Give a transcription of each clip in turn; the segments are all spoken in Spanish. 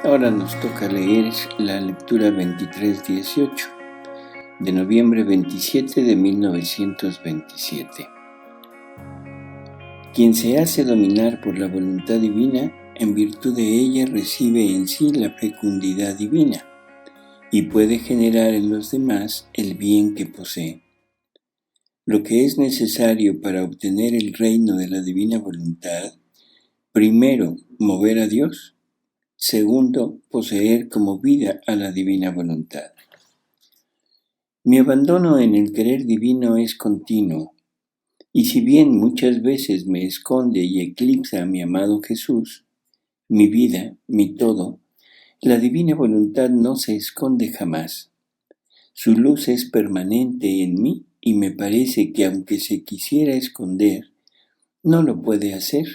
Ahora nos toca leer la lectura 2318 de noviembre 27 de 1927. Quien se hace dominar por la voluntad divina, en virtud de ella recibe en sí la fecundidad divina y puede generar en los demás el bien que posee. Lo que es necesario para obtener el reino de la divina voluntad, primero, mover a Dios. Segundo, poseer como vida a la divina voluntad. Mi abandono en el querer divino es continuo, y si bien muchas veces me esconde y eclipsa a mi amado Jesús, mi vida, mi todo, la divina voluntad no se esconde jamás. Su luz es permanente en mí y me parece que aunque se quisiera esconder, no lo puede hacer,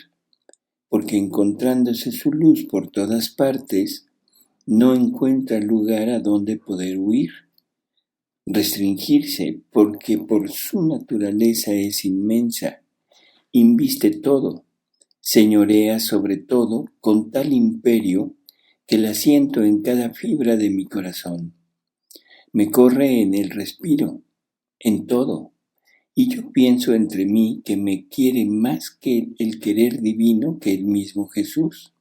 porque encontrándose su luz por todas partes, no encuentra lugar a donde poder huir, restringirse, porque por su naturaleza es inmensa, inviste todo, señorea sobre todo con tal imperio que la siento en cada fibra de mi corazón. Me corre en el respiro, en todo, y yo pienso entre mí que me quiere más que el querer divino que el mismo Jesús,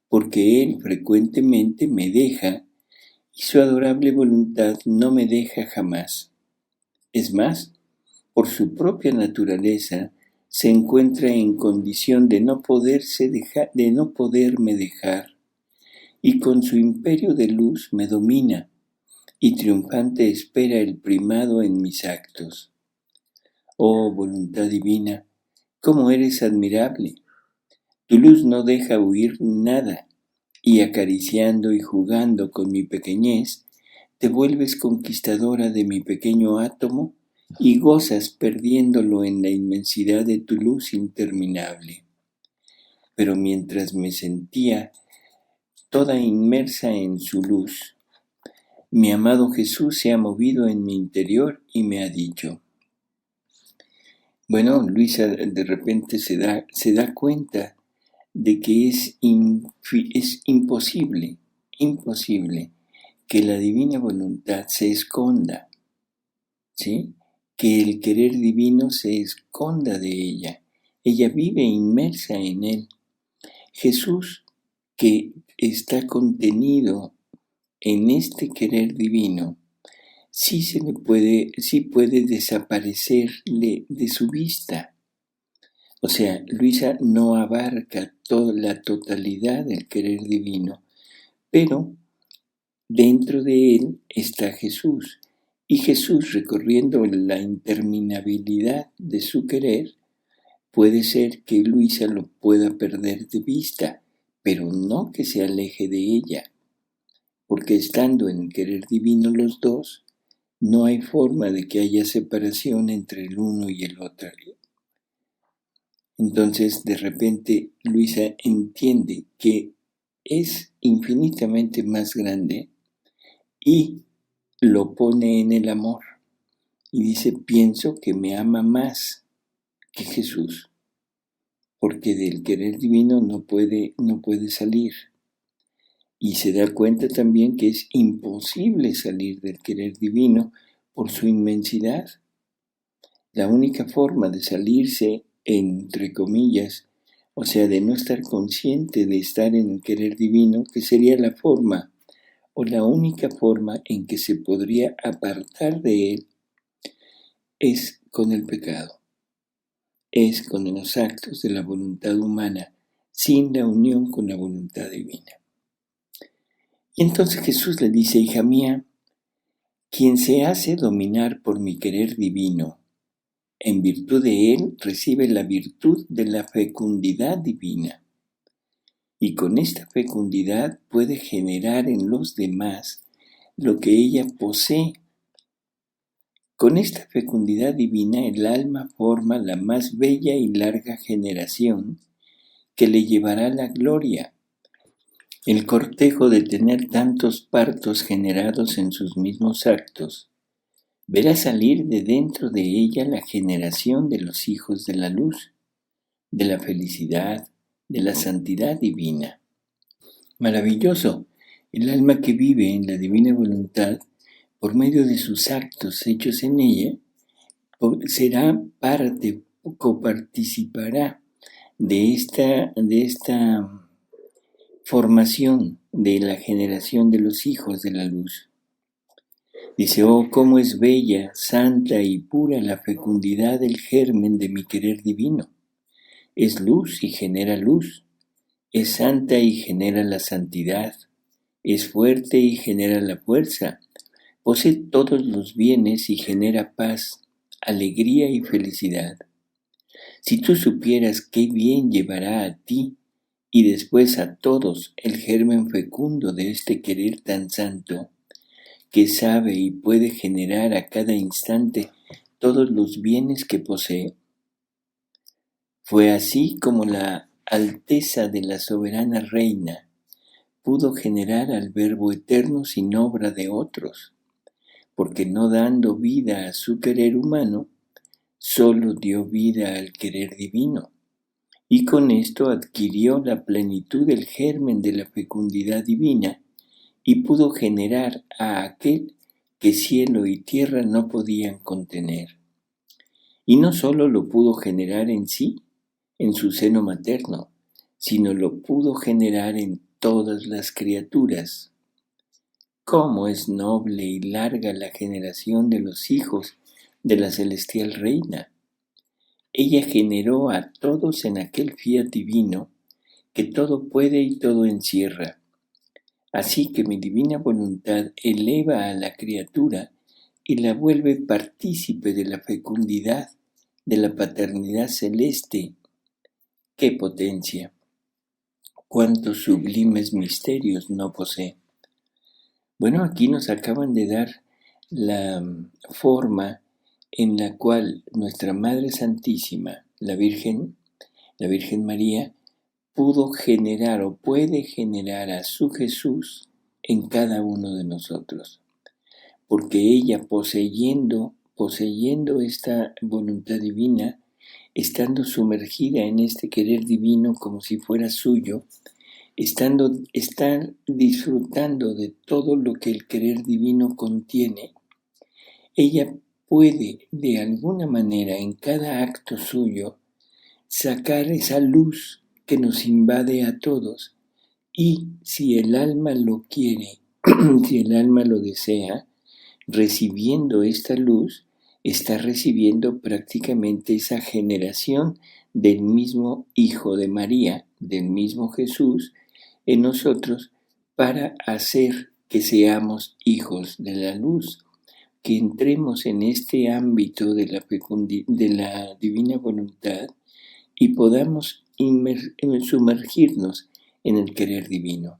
porque Él frecuentemente me deja y su adorable voluntad no me deja jamás. Es más, por su propia naturaleza, se encuentra en condición de no poderme dejar, y con su imperio de luz me domina, y triunfante espera el primado en mis actos. Oh voluntad divina, cómo eres admirable. Tu luz no deja huir nada, y acariciando y jugando con mi pequeñez, te vuelves conquistadora de mi pequeño átomo y gozas perdiéndolo en la inmensidad de tu luz interminable. Pero mientras me sentía toda inmersa en su luz, mi amado Jesús se ha movido en mi interior y me ha dicho. Bueno, Luisa de repente se da cuenta de que es imposible que la divina voluntad se esconda, ¿sí? Que el querer divino se esconda de ella. Ella vive inmersa en él. Jesús, que está contenido en este querer divino, sí puede desaparecerle de su vista. O sea, Luisa no abarca toda la totalidad del querer divino, pero dentro de él está Jesús, y Jesús, recorriendo la interminabilidad de su querer, puede ser que Luisa lo pueda perder de vista, pero no que se aleje de ella, porque estando en el querer divino los dos, no hay forma de que haya separación entre el uno y el otro. Entonces, de repente, Luisa entiende que es infinitamente más grande y lo pone en el amor. Y dice, pienso que me ama más que Jesús, porque del querer divino no puede salir. Y se da cuenta también que es imposible salir del querer divino por su inmensidad. La única forma de salirse, entre comillas, o sea, de no estar consciente de estar en el querer divino, que sería la forma o la única forma en que se podría apartar de él, es con el pecado, es con los actos de la voluntad humana, sin la unión con la voluntad divina. Y entonces Jesús le dice, hija mía, quien se hace dominar por mi querer divino, en virtud de él recibe la virtud de la fecundidad divina, y con esta fecundidad puede generar en los demás lo que ella posee. Con esta fecundidad divina el alma forma la más bella y larga generación que le llevará a la gloria. El cortejo de tener tantos partos generados en sus mismos actos, verá salir de dentro de ella la generación de los hijos de la luz, de la felicidad, de la santidad divina. Maravilloso. El alma que vive en la divina voluntad, por medio de sus actos hechos en ella, será parte, coparticipará de esta formación de la generación de los hijos de la luz. Dice, oh, cómo es bella, santa y pura la fecundidad del germen de mi querer divino. Es luz y genera luz. Es santa y genera la santidad. Es fuerte y genera la fuerza. Posee todos los bienes y genera paz, alegría y felicidad. Si tú supieras qué bien llevará a ti y después a todos el germen fecundo de este querer tan santo, que sabe y puede generar a cada instante todos los bienes que posee. Fue así como la alteza de la soberana reina pudo generar al Verbo eterno sin obra de otros, porque no dando vida a su querer humano, solo dio vida al querer divino, y con esto adquirió la plenitud del germen de la fecundidad divina y pudo generar a aquel que cielo y tierra no podían contener. Y no solo lo pudo generar en sí, en su seno materno, sino lo pudo generar en todas las criaturas. Cómo es noble y larga la generación de los hijos de la celestial reina. Ella generó a todos en aquel fiat divino que todo puede y todo encierra. Así que mi divina voluntad eleva a la criatura y la vuelve partícipe de la fecundidad de la paternidad celeste. ¡Qué potencia! ¡Cuántos sublimes misterios no posee! Bueno, aquí nos acaban de dar la forma en la cual nuestra Madre Santísima, la Virgen María, pudo generar o puede generar a su Jesús en cada uno de nosotros. Porque ella poseyendo esta voluntad divina, estando sumergida en este querer divino como si fuera suyo, está disfrutando de todo lo que el querer divino contiene, ella puede de alguna manera en cada acto suyo sacar esa luz que nos invade a todos y si el alma lo quiere, si el alma lo desea, recibiendo esta luz, está recibiendo prácticamente esa generación del mismo Hijo de María, del mismo Jesús, en nosotros para hacer que seamos hijos de la luz, que entremos en este ámbito de la divina voluntad y podamos sumergirnos en el querer divino.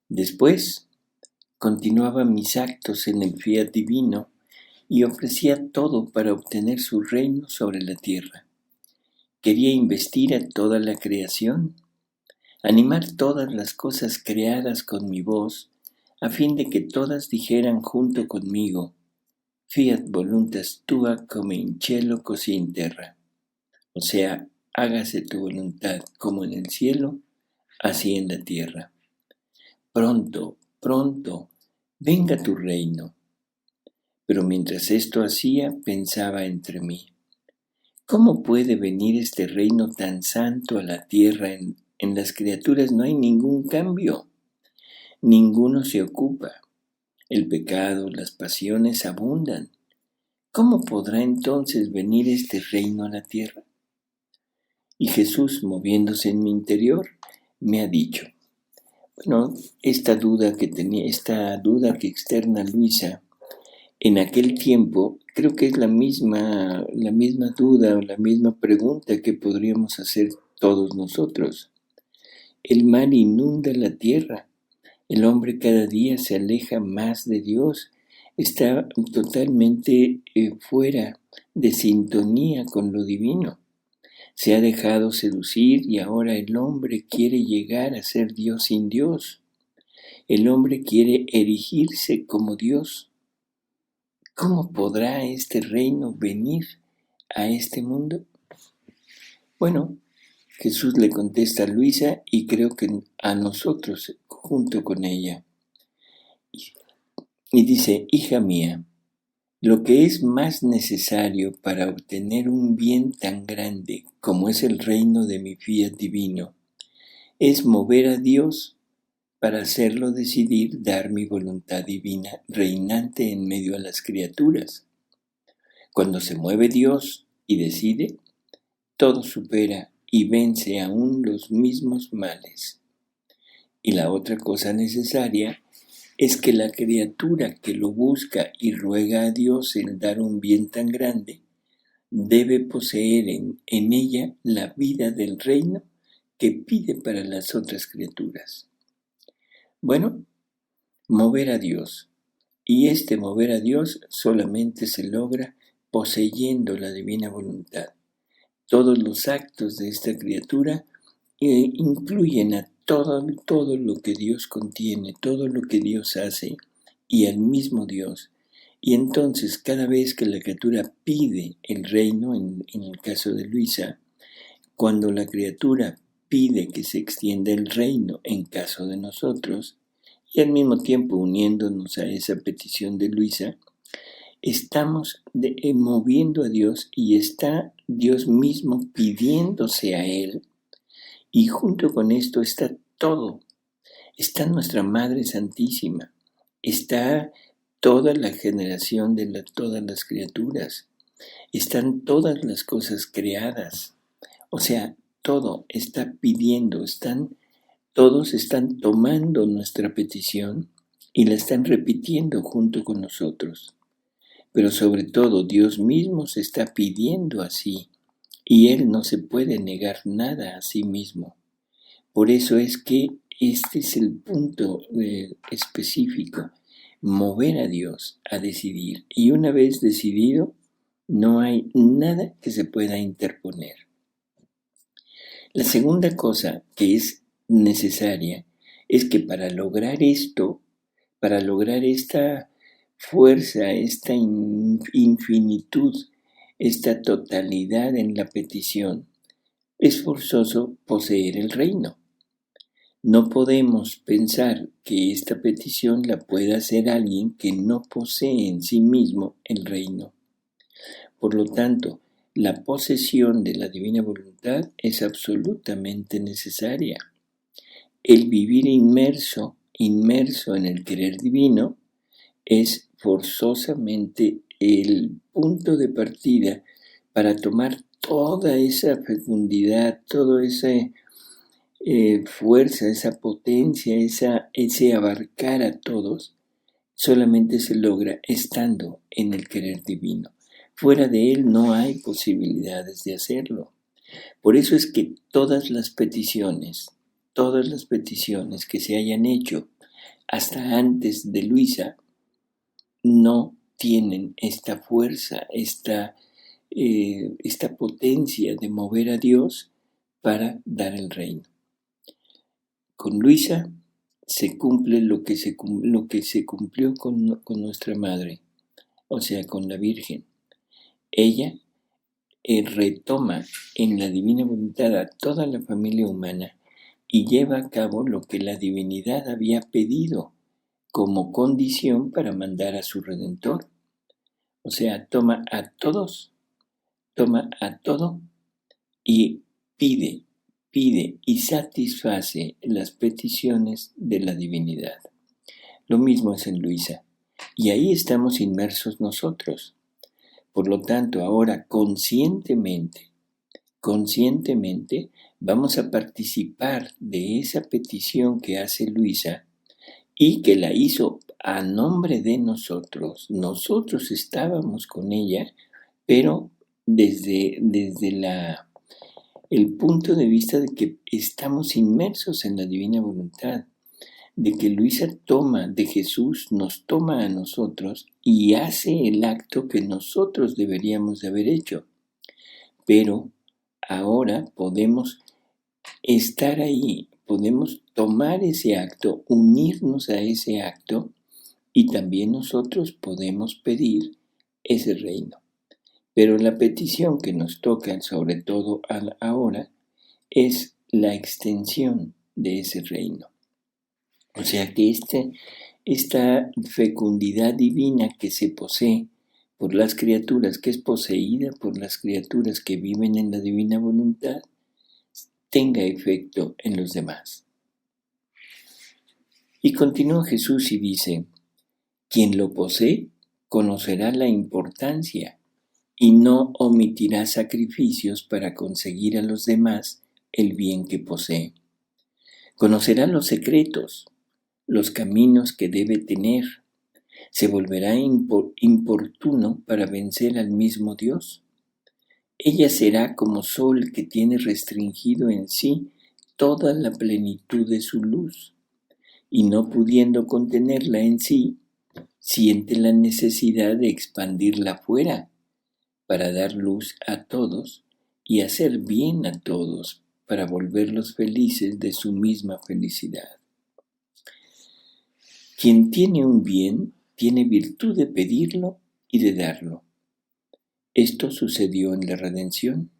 Después continuaba mis actos en el fiat divino y ofrecía todo para obtener su reino sobre la tierra. Quería investir a toda la creación, animar todas las cosas creadas con mi voz, a fin de que todas dijeran junto conmigo, fiat voluntas tua como in cielo così in terra. O sea, hágase tu voluntad como en el cielo, así en la tierra. Pronto, pronto, venga tu reino. Pero mientras esto hacía, pensaba entre mí, ¿cómo puede venir este reino tan santo a la tierra? En las criaturas no hay ningún cambio, ninguno se ocupa. El pecado, las pasiones abundan. ¿Cómo podrá entonces venir este reino a la tierra? Y Jesús, moviéndose en mi interior, me ha dicho, bueno, esta duda que externa Luisa, en aquel tiempo, creo que es la misma duda o la misma pregunta que podríamos hacer todos nosotros. El mal inunda la tierra, el hombre cada día se aleja más de Dios, está totalmente fuera de sintonía con lo divino. Se ha dejado seducir y ahora el hombre quiere llegar a ser Dios sin Dios. El hombre quiere erigirse como Dios. ¿Cómo podrá este reino venir a este mundo? Bueno, Jesús le contesta a Luisa y creo que a nosotros junto con ella. Y dice, hija mía, lo que es más necesario para obtener un bien tan grande como es el reino de mi fiat divino, es mover a Dios para hacerlo decidir dar mi voluntad divina reinante en medio de las criaturas. Cuando se mueve Dios y decide, todo supera y vence aún los mismos males. Y la otra cosa necesaria es que la criatura que lo busca y ruega a Dios el dar un bien tan grande, debe poseer en ella la vida del reino que pide para las otras criaturas. Bueno, mover a Dios. Y este mover a Dios solamente se logra poseyendo la divina voluntad. Todos los actos de esta criatura incluyen a todo lo que Dios contiene, todo lo que Dios hace y al mismo Dios. Y entonces cada vez que la criatura pide el reino, en el caso de Luisa, cuando la criatura pide que se extienda el reino en caso de nosotros, y al mismo tiempo uniéndonos a esa petición de Luisa, estamos moviendo a Dios y está Dios mismo pidiéndose a Él. Y junto con esto está todo. Está nuestra Madre Santísima. Está toda la generación de todas las criaturas. Están todas las cosas creadas. O sea, todo está pidiendo. Todos están tomando nuestra petición y la están repitiendo junto con nosotros. Pero sobre todo Dios mismo se está pidiendo así y Él no se puede negar nada a sí mismo. Por eso es que este es el punto específico, mover a Dios a decidir. Y una vez decidido, no hay nada que se pueda interponer. La segunda cosa que es necesaria es que para lograr esto, para lograr esta fuerza, esta infinitud, esta totalidad en la petición, es forzoso poseer el reino. No podemos pensar que esta petición la pueda hacer alguien que no posee en sí mismo el reino. Por lo tanto, la posesión de la divina voluntad es absolutamente necesaria. El vivir inmerso en el querer divino es forzosamente el punto de partida para tomar toda esa fecundidad, toda esa fuerza, esa potencia, ese abarcar a todos, solamente se logra estando en el querer divino. Fuera de él no hay posibilidades de hacerlo. Por eso es que todas las peticiones que se hayan hecho hasta antes de Luisa, no tienen esta fuerza, esta potencia de mover a Dios para dar el reino. Con Luisa se cumple lo que se cumplió con nuestra madre, o sea, con la Virgen. Ella retoma en la divina voluntad a toda la familia humana y lleva a cabo lo que la divinidad había pedido como condición para mandar a su Redentor. O sea, toma a todo y pide y satisface las peticiones de la divinidad. Lo mismo es en Luisa. Y ahí estamos inmersos nosotros. Por lo tanto, ahora conscientemente, vamos a participar de esa petición que hace Luisa y que la hizo a nombre de nosotros. Nosotros estábamos con ella, pero desde el punto de vista de que estamos inmersos en la divina voluntad, de que Luisa de Jesús nos toma a nosotros y hace el acto que nosotros deberíamos de haber hecho. Pero ahora podemos estar ahí, podemos tomar ese acto, unirnos a ese acto y también nosotros podemos pedir ese reino. Pero la petición que nos toca, sobre todo ahora, es la extensión de ese reino. O sea que esta fecundidad divina que se posee por las criaturas, que es poseída por las criaturas que viven en la divina voluntad, tenga efecto en los demás. Y continúa Jesús y dice, quien lo posee conocerá la importancia y no omitirá sacrificios para conseguir a los demás el bien que posee. Conocerá los secretos, los caminos que debe tener. Se volverá importuno para vencer al mismo Dios. Ella será como sol que tiene restringido en sí toda la plenitud de su luz, y no pudiendo contenerla en sí, siente la necesidad de expandirla fuera para dar luz a todos y hacer bien a todos para volverlos felices de su misma felicidad. Quien tiene un bien tiene virtud de pedirlo y de darlo. Esto sucedió en la redención.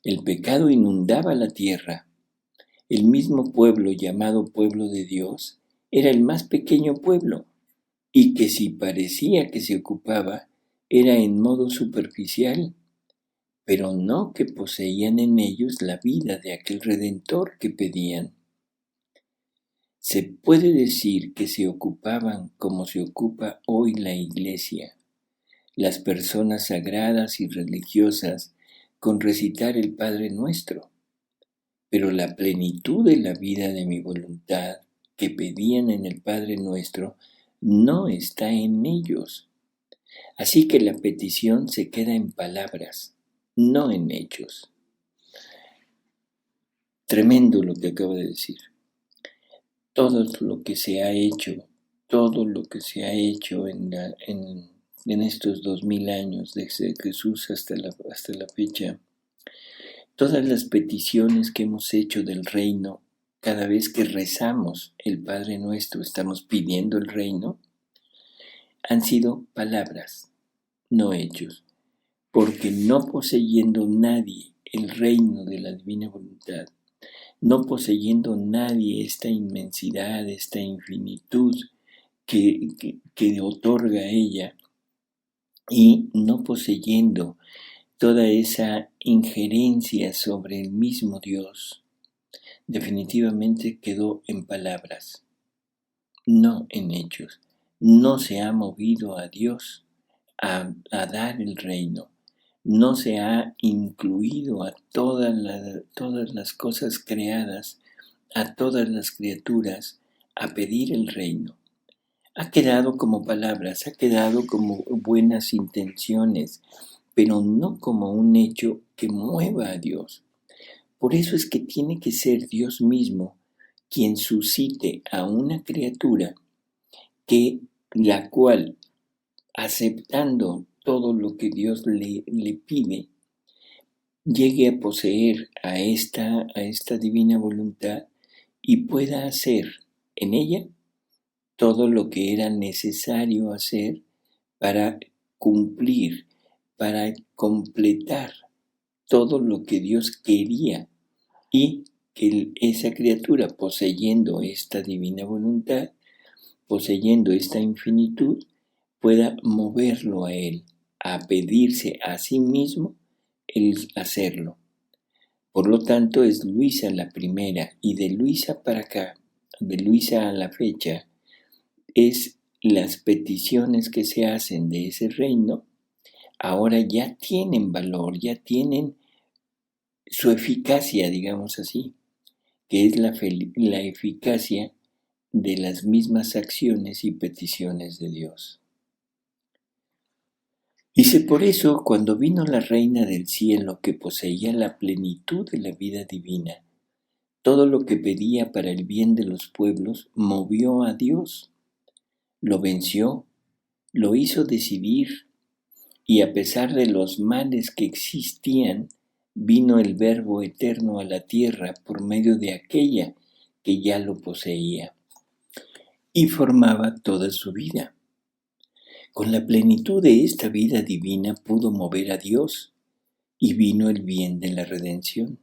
El pecado inundaba la tierra. El mismo pueblo llamado pueblo de Dios era el más pequeño pueblo, y que si parecía que se ocupaba, era en modo superficial, pero no que poseían en ellos la vida de aquel Redentor que pedían. Se puede decir que se ocupaban como se ocupa hoy la Iglesia, las personas sagradas y religiosas, con recitar el Padre Nuestro, pero la plenitud de la vida de mi voluntad que pedían en el Padre Nuestro no está en ellos. Así que la petición se queda en palabras, no en hechos. Tremendo lo que acabo de decir. Todo lo que se ha hecho en estos 2000 años, desde Jesús hasta la fecha, todas las peticiones que hemos hecho del reino, cada vez que rezamos el Padre Nuestro, estamos pidiendo el reino, han sido palabras, no hechos, porque no poseyendo nadie el reino de la divina voluntad, no poseyendo nadie esta inmensidad, esta infinitud que otorga ella, y no poseyendo toda esa injerencia sobre el mismo Dios, definitivamente quedó en palabras, no en hechos. No se ha movido a Dios a dar el reino. No se ha incluido a todas las cosas creadas, a todas las criaturas, a pedir el reino. Ha quedado como palabras, ha quedado como buenas intenciones, pero no como un hecho que mueva a Dios. Por eso es que tiene que ser Dios mismo quien suscite a una criatura la cual, aceptando todo lo que Dios le pide, llegue a poseer a esta divina voluntad y pueda hacer en ella todo lo que era necesario hacer para cumplir, para completar todo lo que Dios quería, y que esa criatura, poseyendo esta divina voluntad, poseyendo esta infinitud, pueda moverlo a Él, a pedirse a sí mismo el hacerlo. Por lo tanto, es Luisa la primera, y de Luisa para acá, de Luisa a la fecha, es las peticiones que se hacen de ese reino, ahora ya tienen valor, ya tienen su eficacia, digamos así, que es la eficacia de las mismas acciones y peticiones de Dios. Dice, por eso, cuando vino la reina del cielo que poseía la plenitud de la vida divina, todo lo que pedía para el bien de los pueblos movió a Dios, lo venció, lo hizo decidir, y a pesar de los males que existían, vino el Verbo eterno a la tierra por medio de aquella que ya lo poseía, y formaba toda su vida. Con la plenitud de esta vida divina pudo mover a Dios, y vino el bien de la redención.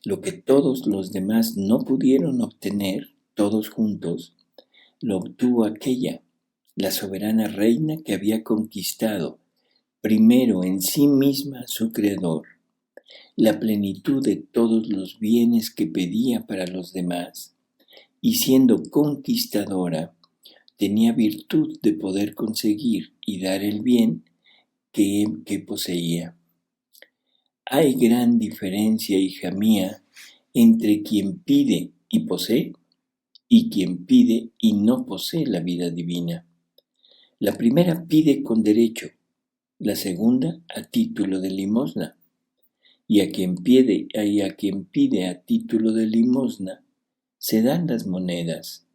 Lo que todos los demás no pudieron obtener, todos juntos, lo obtuvo aquella, la soberana reina que había conquistado primero en sí misma a su Creador, la plenitud de todos los bienes que pedía para los demás, y siendo conquistadora, tenía virtud de poder conseguir y dar el bien que poseía. Hay gran diferencia, hija mía, entre quien pide y posee, y quien pide y no posee la vida divina. La primera pide con derecho, la segunda a título de limosna. Y a quien pide a título de limosna, se dan las monedas,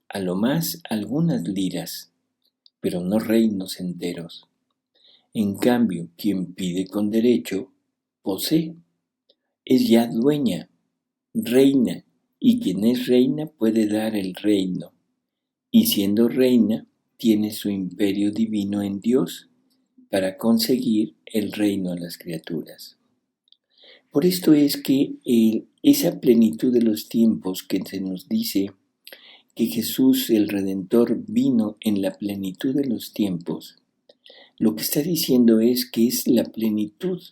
a lo más algunas liras, pero no reinos enteros. En cambio, quien pide con derecho, posee, es ya dueña, reina, y quien es reina puede dar el reino, y siendo reina, tiene su imperio divino en Dios para conseguir el reino a las criaturas. Por esto es que esa plenitud de los tiempos que se nos dice que Jesús el Redentor vino en la plenitud de los tiempos, lo que está diciendo es que es la plenitud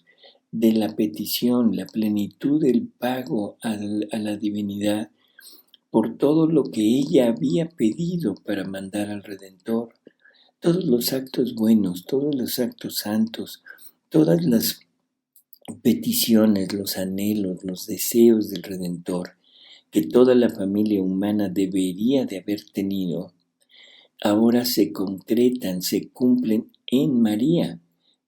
de la petición, la plenitud del pago a la divinidad por todo lo que ella había pedido para mandar al Redentor. Todos los actos buenos, todos los actos santos, todas las peticiones, los anhelos, los deseos del Redentor que toda la familia humana debería de haber tenido, ahora se concretan, se cumplen en María,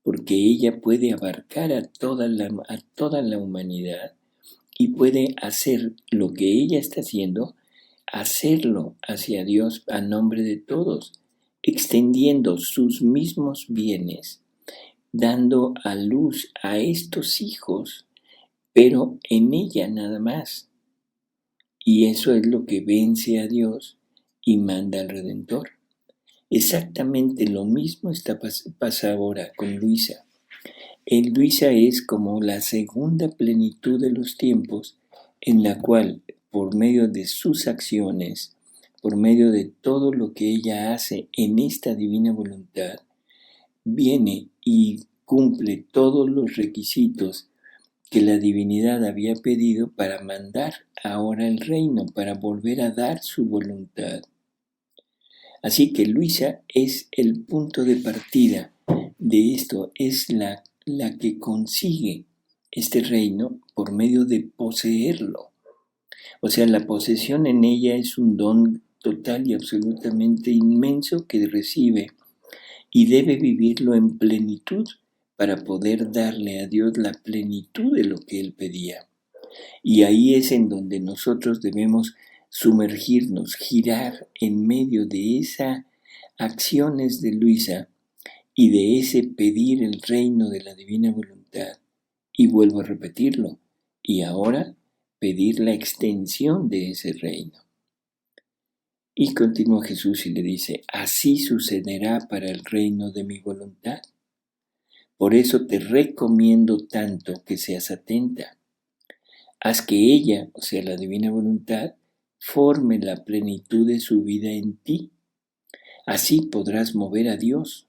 porque ella puede abarcar a toda la humanidad y puede hacer lo que ella está haciendo, hacerlo hacia Dios a nombre de todos, extendiendo sus mismos bienes, dando a luz a estos hijos, pero en ella nada más. Y eso es lo que vence a Dios y manda al Redentor. Exactamente lo mismo pasa ahora con Luisa. Luisa es como la segunda plenitud de los tiempos en la cual, por medio de sus acciones, por medio de todo lo que ella hace en esta divina voluntad, viene y cumple todos los requisitos que la divinidad había pedido para mandar ahora el reino, para volver a dar su voluntad. Así que Luisa es el punto de partida de esto, es la que consigue este reino por medio de poseerlo. O sea, la posesión en ella es un don total y absolutamente inmenso que recibe y debe vivirlo en plenitud para poder darle a Dios la plenitud de lo que Él pedía. Y ahí es en donde nosotros debemos sumergirnos, girar en medio de esas acciones de Luisa y de ese pedir el reino de la divina voluntad. Y vuelvo a repetirlo, y ahora pedir la extensión de ese reino. Y continúa Jesús y le dice, así sucederá para el reino de mi voluntad. Por eso te recomiendo tanto que seas atenta. Haz que ella, o sea, la divina voluntad, forme la plenitud de su vida en ti. Así podrás mover a Dios.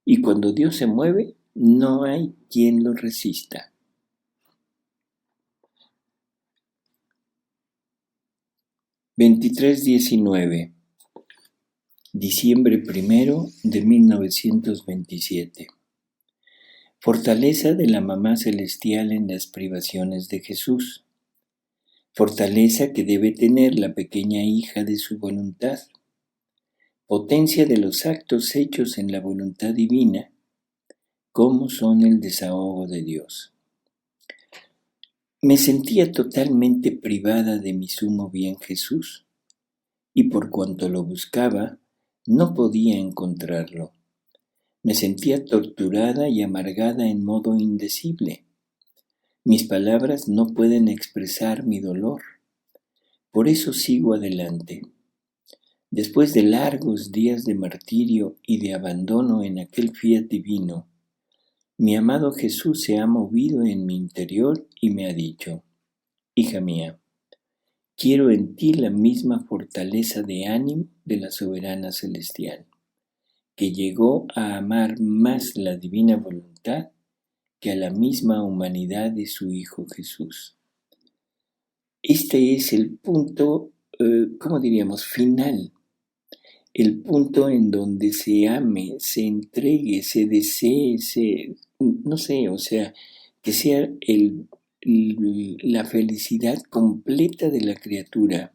Y cuando Dios se mueve, no hay quien lo resista. (23-19) Diciembre 1 de 1927. Fortaleza de la Mamá Celestial en las privaciones de Jesús. Fortaleza que debe tener la pequeña hija de su voluntad. Potencia de los actos hechos en la voluntad divina, como son el desahogo de Dios. Me sentía totalmente privada de mi sumo bien Jesús, y por cuanto lo buscaba, no podía encontrarlo. Me sentía torturada y amargada en modo indecible. Mis palabras no pueden expresar mi dolor. Por eso sigo adelante. Después de largos días de martirio y de abandono en aquel fiat divino, mi amado Jesús se ha movido en mi interior y me ha dicho, hija mía, quiero en ti la misma fortaleza de ánimo de la soberana celestial, que llegó a amar más la divina voluntad que a la misma humanidad de su Hijo Jesús. Este es el punto, ¿cómo diríamos?, final. El punto en donde se ame, se entregue, se desee, no sé, o sea, que sea la felicidad completa de la criatura,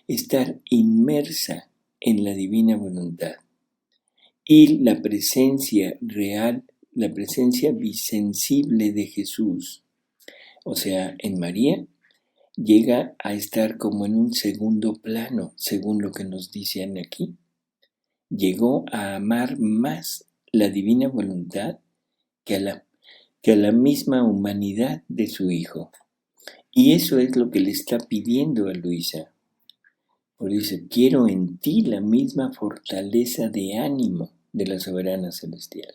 estar inmersa en la divina voluntad. Y la presencia real, la presencia bisensible de Jesús, o sea, en María, llega a estar como en un segundo plano, según lo que nos dicen aquí. Llegó a amar más la divina voluntad que a la misma humanidad de su Hijo. Y eso es lo que le está pidiendo a Luisa. Por eso, quiero en ti la misma fortaleza de ánimo de la soberana celestial.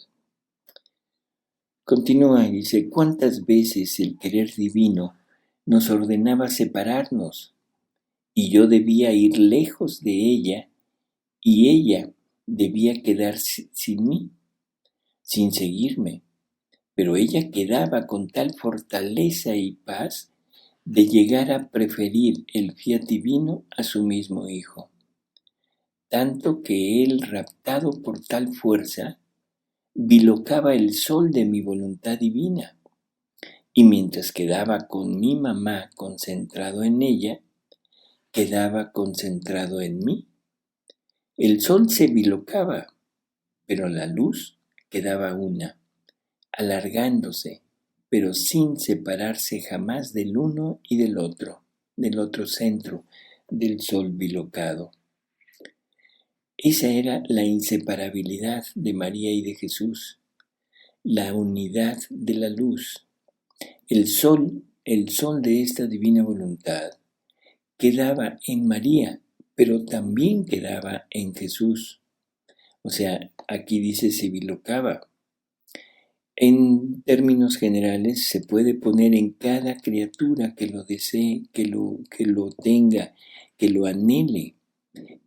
Continúa y dice, ¿cuántas veces el querer divino nos ordenaba separarnos? Y yo debía ir lejos de ella, y ella debía quedar sin mí, sin seguirme. Pero ella quedaba con tal fortaleza y paz de llegar a preferir el fiat divino a su mismo Hijo. Tanto que él, raptado por tal fuerza, bilocaba el sol de mi voluntad divina. Y mientras quedaba con mi mamá concentrado en ella, quedaba concentrado en mí. El sol se bilocaba, pero la luz quedaba una, alargándose, pero sin separarse jamás del uno y del otro centro del sol bilocado. Esa era la inseparabilidad de María y de Jesús, la unidad de la luz. El sol de esta divina voluntad, quedaba en María, pero también quedaba en Jesús. O sea, aquí dice se bilocaba. En términos generales, se puede poner en cada criatura que lo desee, que lo tenga, que lo anhele,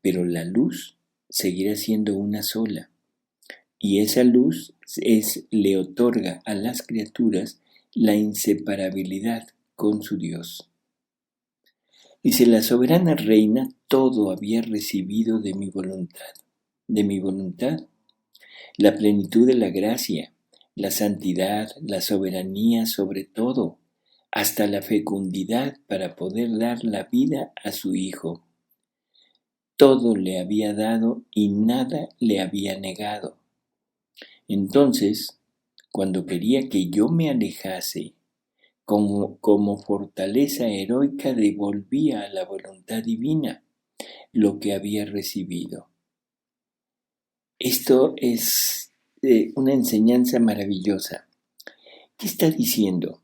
pero la luz seguirá siendo una sola. Y esa luz le otorga a las criaturas la inseparabilidad con su Dios. Dice, la soberana reina todo había recibido de mi voluntad, la plenitud de la gracia, la santidad, la soberanía sobre todo, hasta la fecundidad para poder dar la vida a su Hijo. Todo le había dado y nada le había negado. Entonces, cuando quería que yo me alejase, como fortaleza heroica devolvía a la voluntad divina lo que había recibido. Esto es una enseñanza maravillosa. ¿Qué está diciendo?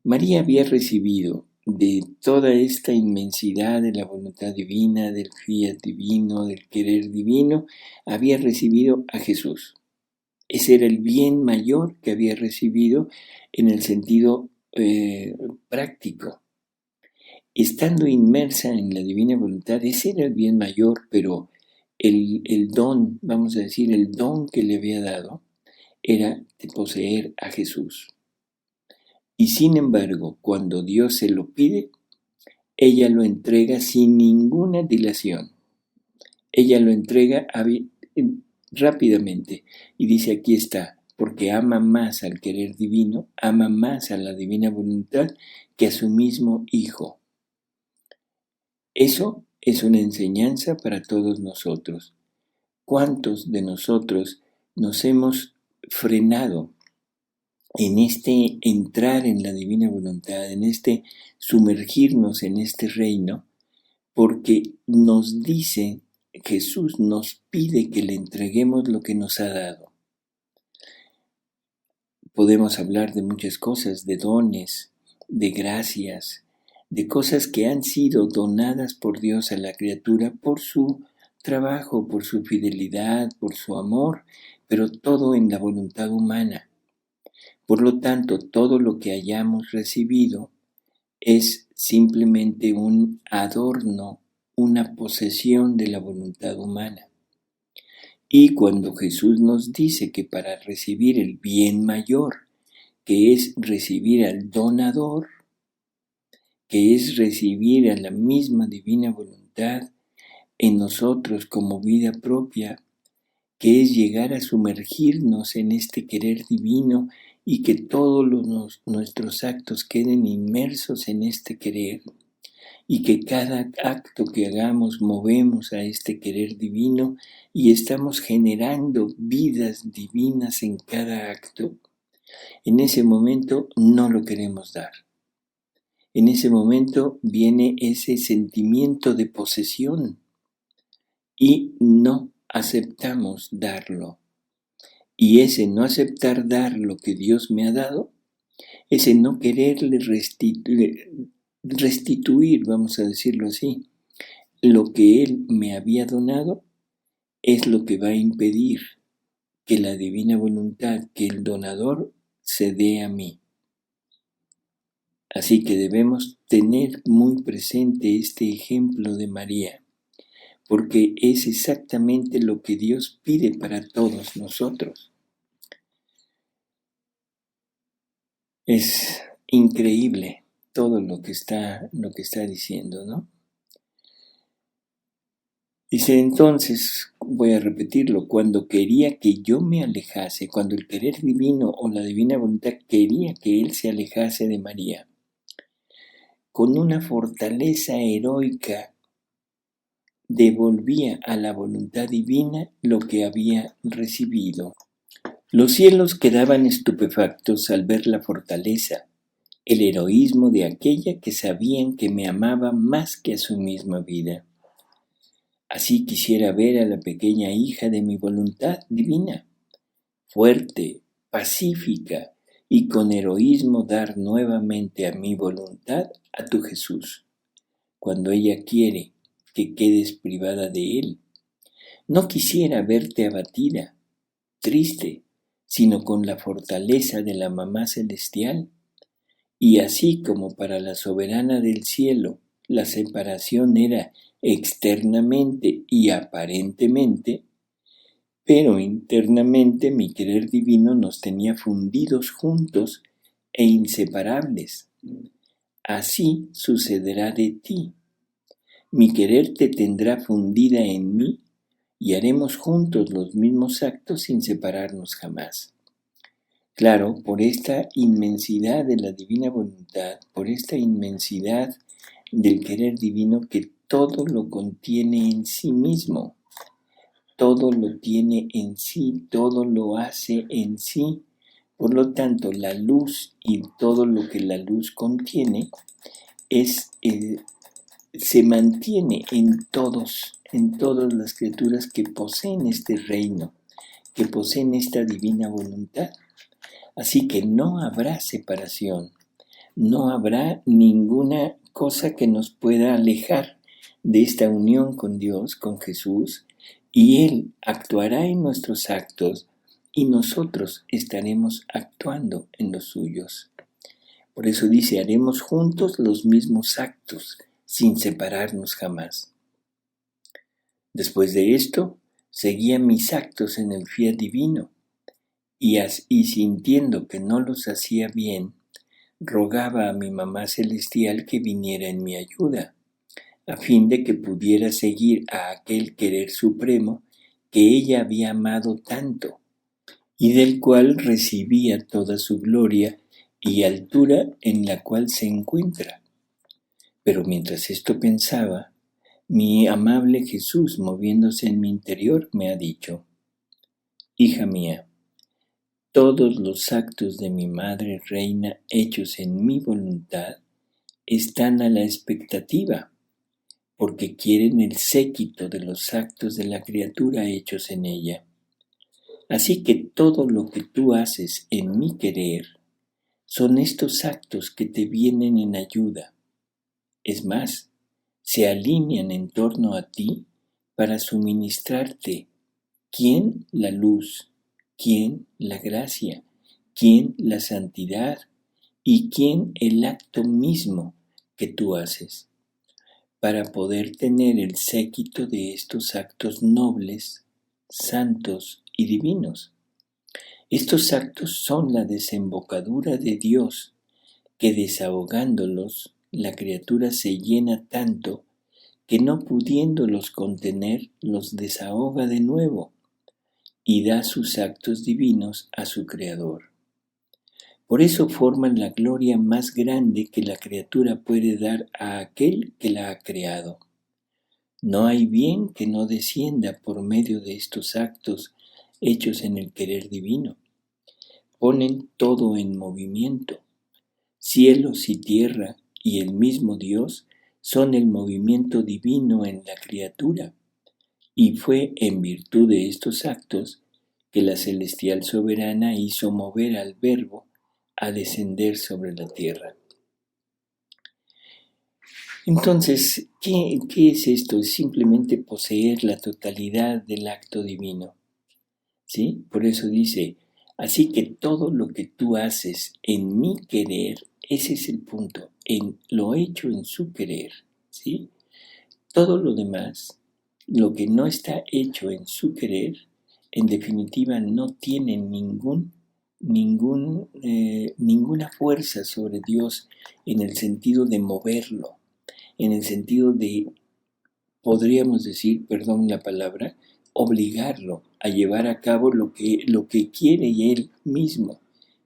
María había recibido de toda esta inmensidad de la voluntad divina, del fiat divino, del querer divino, había recibido a Jesús. Ese era el bien mayor que había recibido en el sentido práctico. Estando inmersa en la divina voluntad, ese era el bien mayor, pero el don, vamos a decir, el don que le había dado era de poseer a Jesús. Y sin embargo, cuando Dios se lo pide, ella lo entrega sin ninguna dilación. Ella lo entrega rápidamente y dice, aquí está, porque ama más al querer divino, ama más a la divina voluntad que a su mismo Hijo. Eso es una enseñanza para todos nosotros. ¿Cuántos de nosotros nos hemos frenado en este entrar en la divina voluntad, en este sumergirnos en este reino? Porque nos dice, Jesús nos pide que le entreguemos lo que nos ha dado. Podemos hablar de muchas cosas, de dones, de gracias, de cosas que han sido donadas por Dios a la criatura por su trabajo, por su fidelidad, por su amor, pero todo en la voluntad humana. Por lo tanto, todo lo que hayamos recibido es simplemente un adorno, una posesión de la voluntad humana. Y cuando Jesús nos dice que para recibir el bien mayor, que es recibir al donador, que es recibir a la misma divina voluntad en nosotros como vida propia, que es llegar a sumergirnos en este querer divino y que todos nuestros actos queden inmersos en este querer, y que cada acto que hagamos movemos a este querer divino y estamos generando vidas divinas en cada acto. En ese momento no lo queremos dar. En ese momento viene ese sentimiento de posesión y no aceptamos darlo. Y ese no aceptar dar lo que Dios me ha dado, ese no quererle restituir, vamos a decirlo así, lo que Él me había donado, es lo que va a impedir que la divina voluntad, que el donador se dé a mí. Así que debemos tener muy presente este ejemplo de María, porque es exactamente lo que Dios pide para todos nosotros. Es increíble todo lo que está diciendo, ¿no? Dice entonces, voy a repetirlo, cuando quería que yo me alejase, cuando el querer divino o la divina voluntad quería que Él se alejase de María, con una fortaleza heroica devolvía a la voluntad divina lo que había recibido. Los cielos quedaban estupefactos al ver la fortaleza, el heroísmo de aquella que sabían que me amaba más que a su misma vida. Así quisiera ver a la pequeña hija de mi voluntad divina, fuerte, pacífica y con heroísmo dar nuevamente a mi voluntad a tu Jesús, cuando ella quiere que quedes privada de Él. No quisiera verte abatida, triste, sino con la fortaleza de la Mamá Celestial. Y así como para la soberana del cielo la separación era externamente y aparentemente, pero internamente mi querer divino nos tenía fundidos juntos e inseparables. Así sucederá de ti. Mi querer te tendrá fundida en mí y haremos juntos los mismos actos sin separarnos jamás. Claro, por esta inmensidad de la divina voluntad, por esta inmensidad del querer divino que todo lo contiene en sí mismo, todo lo tiene en sí, todo lo hace en sí. Por lo tanto, la luz y todo lo que la luz contiene se mantiene en todas las criaturas que poseen este reino, que poseen esta divina voluntad. Así que no habrá separación, no habrá ninguna cosa que nos pueda alejar de esta unión con Dios, con Jesús, y Él actuará en nuestros actos y nosotros estaremos actuando en los suyos. Por eso dice, haremos juntos los mismos actos, sin separarnos jamás. Después de esto, seguía mis actos en el fiat divino, y sintiendo que no los hacía bien, rogaba a mi Mamá Celestial que viniera en mi ayuda, a fin de que pudiera seguir a aquel querer supremo que ella había amado tanto, y del cual recibía toda su gloria y altura en la cual se encuentra. Pero mientras esto pensaba, mi amable Jesús, moviéndose en mi interior, me ha dicho: hija mía, todos los actos de mi Madre Reina hechos en mi voluntad están a la expectativa, porque quieren el séquito de los actos de la criatura hechos en ella. Así que todo lo que tú haces en mi querer son estos actos que te vienen en ayuda. Es más, se alinean en torno a ti para suministrarte quién la luz, quién la gracia, quién la santidad y quién el acto mismo que tú haces, para poder tener el séquito de estos actos nobles, santos y divinos. Estos actos son la desembocadura de Dios, que desahogándolos, la criatura se llena tanto que no pudiéndolos contener, los desahoga de nuevo y da sus actos divinos a su Creador. Por eso forman la gloria más grande que la criatura puede dar a aquel que la ha creado. No hay bien que no descienda por medio de estos actos hechos en el querer divino. Ponen todo en movimiento. Cielos y tierra y el mismo Dios son el movimiento divino en la criatura, y fue en virtud de estos actos que la celestial soberana hizo mover al Verbo a descender sobre la tierra. Entonces, ¿qué es esto? Es simplemente poseer la totalidad del acto divino, ¿sí? Por eso dice, así que todo lo que tú haces en mi querer, ese es el punto, en lo hecho en su querer, ¿sí? Todo lo demás, lo que no está hecho en su querer, en definitiva no tiene ninguna fuerza sobre Dios en el sentido de moverlo, en el sentido de, podríamos decir, perdón la palabra, obligarlo a llevar a cabo lo que quiere él mismo,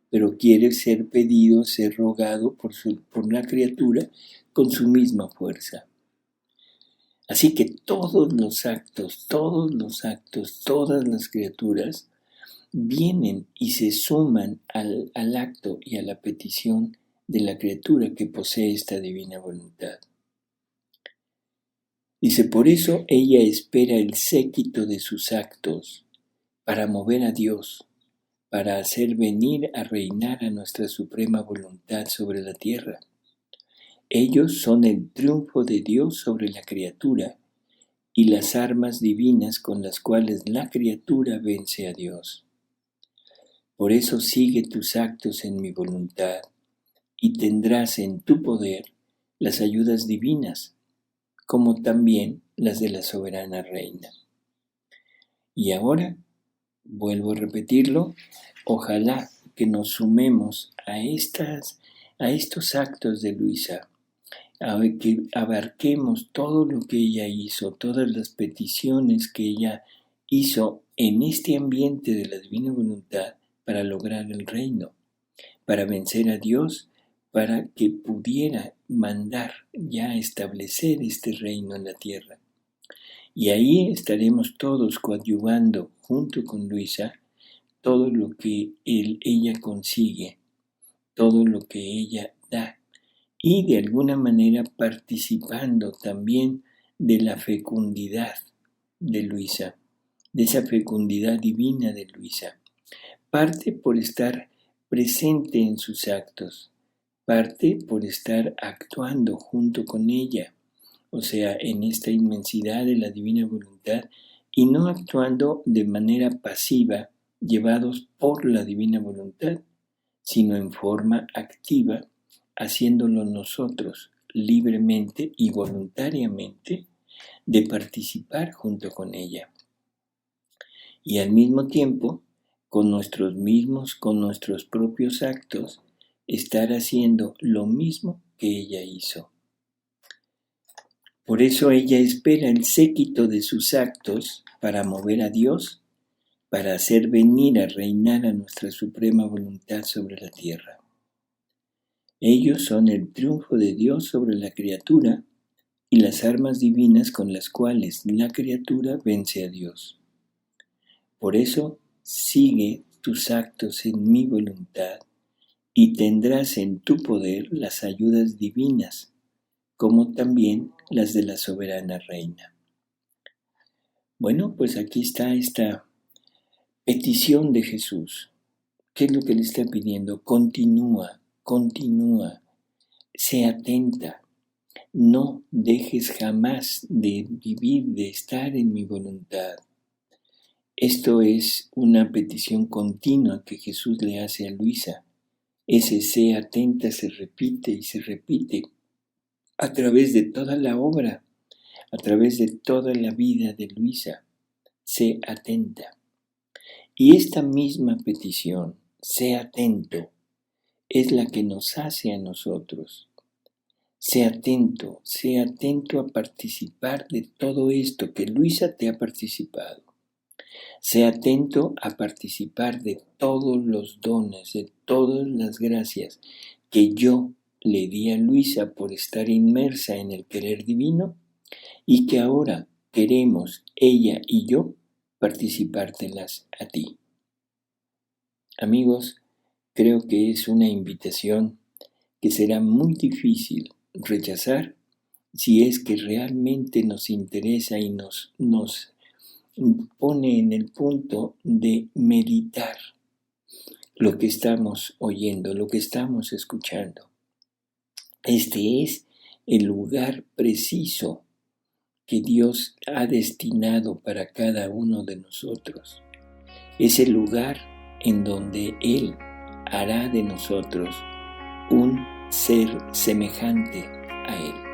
pero quiere ser pedido, ser rogado por la criatura con su misma fuerza. Así que todos los actos, todas las criaturas vienen y se suman al acto y a la petición de la criatura que posee esta divina voluntad. Dice, por eso ella espera el séquito de sus actos para mover a Dios, para hacer venir a reinar a nuestra suprema voluntad sobre la tierra. Ellos son el triunfo de Dios sobre la criatura y las armas divinas con las cuales la criatura vence a Dios. Por eso sigue tus actos en mi voluntad y tendrás en tu poder las ayudas divinas, como también las de la soberana reina. Y ahora, vuelvo a repetirlo, ojalá que nos sumemos a estos actos de Luisa, a que abarquemos todo lo que ella hizo, todas las peticiones que ella hizo en este ambiente de la divina voluntad para lograr el reino, para vencer a Dios, para que pudiera mandar ya establecer este reino en la tierra. Y ahí estaremos todos coadyuvando junto con Luisa todo lo que ella consigue, todo lo que ella da, y de alguna manera participando también de la fecundidad de Luisa, de esa fecundidad divina de Luisa. Parte por estar presente en sus actos, parte por estar actuando junto con ella, o sea, en esta inmensidad de la divina voluntad, y no actuando de manera pasiva, llevados por la divina voluntad, sino en forma activa, haciéndolo nosotros libremente y voluntariamente de participar junto con ella. Y al mismo tiempo, con nuestros propios actos, estar haciendo lo mismo que ella hizo. Por eso ella espera el séquito de sus actos para mover a Dios, para hacer venir a reinar a nuestra suprema voluntad sobre la tierra. Ellos son el triunfo de Dios sobre la criatura y las armas divinas con las cuales la criatura vence a Dios. Por eso sigue tus actos en mi voluntad y tendrás en tu poder las ayudas divinas, como también las de la soberana reina. Bueno, pues aquí está esta petición de Jesús. ¿Qué es lo que le está pidiendo? Continúa, sé atenta, no dejes jamás de vivir, de estar en mi voluntad. Esto es una petición continua que Jesús le hace a Luisa. Ese sé atenta se repite y se repite. a través de toda la obra, a través de toda la vida de Luisa. Sé atenta. Y esta misma petición, sé atento, es la que nos hace a nosotros. Sé atento a participar de todo esto que Luisa te ha participado. Sé atento a participar de todos los dones, de todas las gracias que yo le di a Luisa por estar inmersa en el querer divino y que ahora queremos ella y yo participártelas a ti. Amigos, creo que es una invitación que será muy difícil rechazar si es que realmente nos interesa y nos pone en el punto de meditar lo que estamos oyendo, lo que estamos escuchando. Este es el lugar preciso que Dios ha destinado para cada uno de nosotros. Es el lugar en donde Él hará de nosotros un ser semejante a Él.